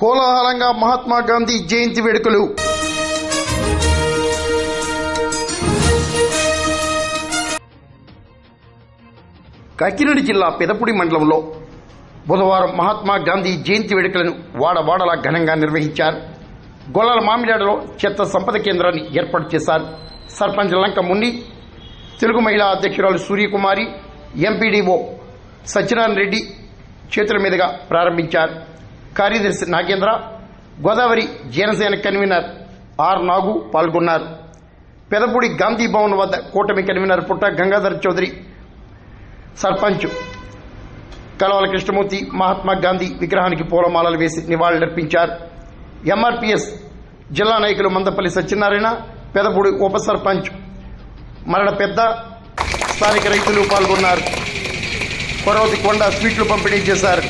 కోలాహలంగా మహాత్మా గాంధీ జయంతి వేడుకలు. కాకినాడ జిల్లా పెదపూడి మండలంలో బుధవారం మహాత్మా గాంధీ జయంతి వేడుకలను వాడవాడలా ఘనంగా నిర్వహించారు. గొల్లల మామిడాడలో చెత్త సంపద కేంద్రాన్ని ఏర్పాటు చేశారు. సర్పంచ్ లంక మున్ని, తెలుగు మహిళా అధ్యక్షురాలు సూర్యకుమారి, ఎంపీడీఓ సత్యనారాయణ రెడ్డి చేతుల మీదుగా ప్రారంభించారు. కార్యదర్శి నాగేంద్ర, గోదావరి జనసేన కన్వీనర్ ఆర్ నాగు పాల్గొన్నారు. పెదపూడి గాంధీ భవన్ వద్ద కూటమి కన్వీనర్ పుట్ట గంగాధర్ చౌదరి, సర్పంచ్ కలవల కృష్ణమూర్తి మహాత్మా గాంధీ విగ్రహానికి పూలమాలలు వేసి నివాళులర్పించారు. ఎంఆర్పీఎస్ జిల్లా నాయకులు మందపల్లి సత్యనారాయణ, పెదపూడి ఉప సర్పంచ్ మరణ పెద్ద, స్థానిక రైతులు పాల్గొన్నారు. కొరవతి కొండ స్వీట్లు పంపిణీ చేశారు.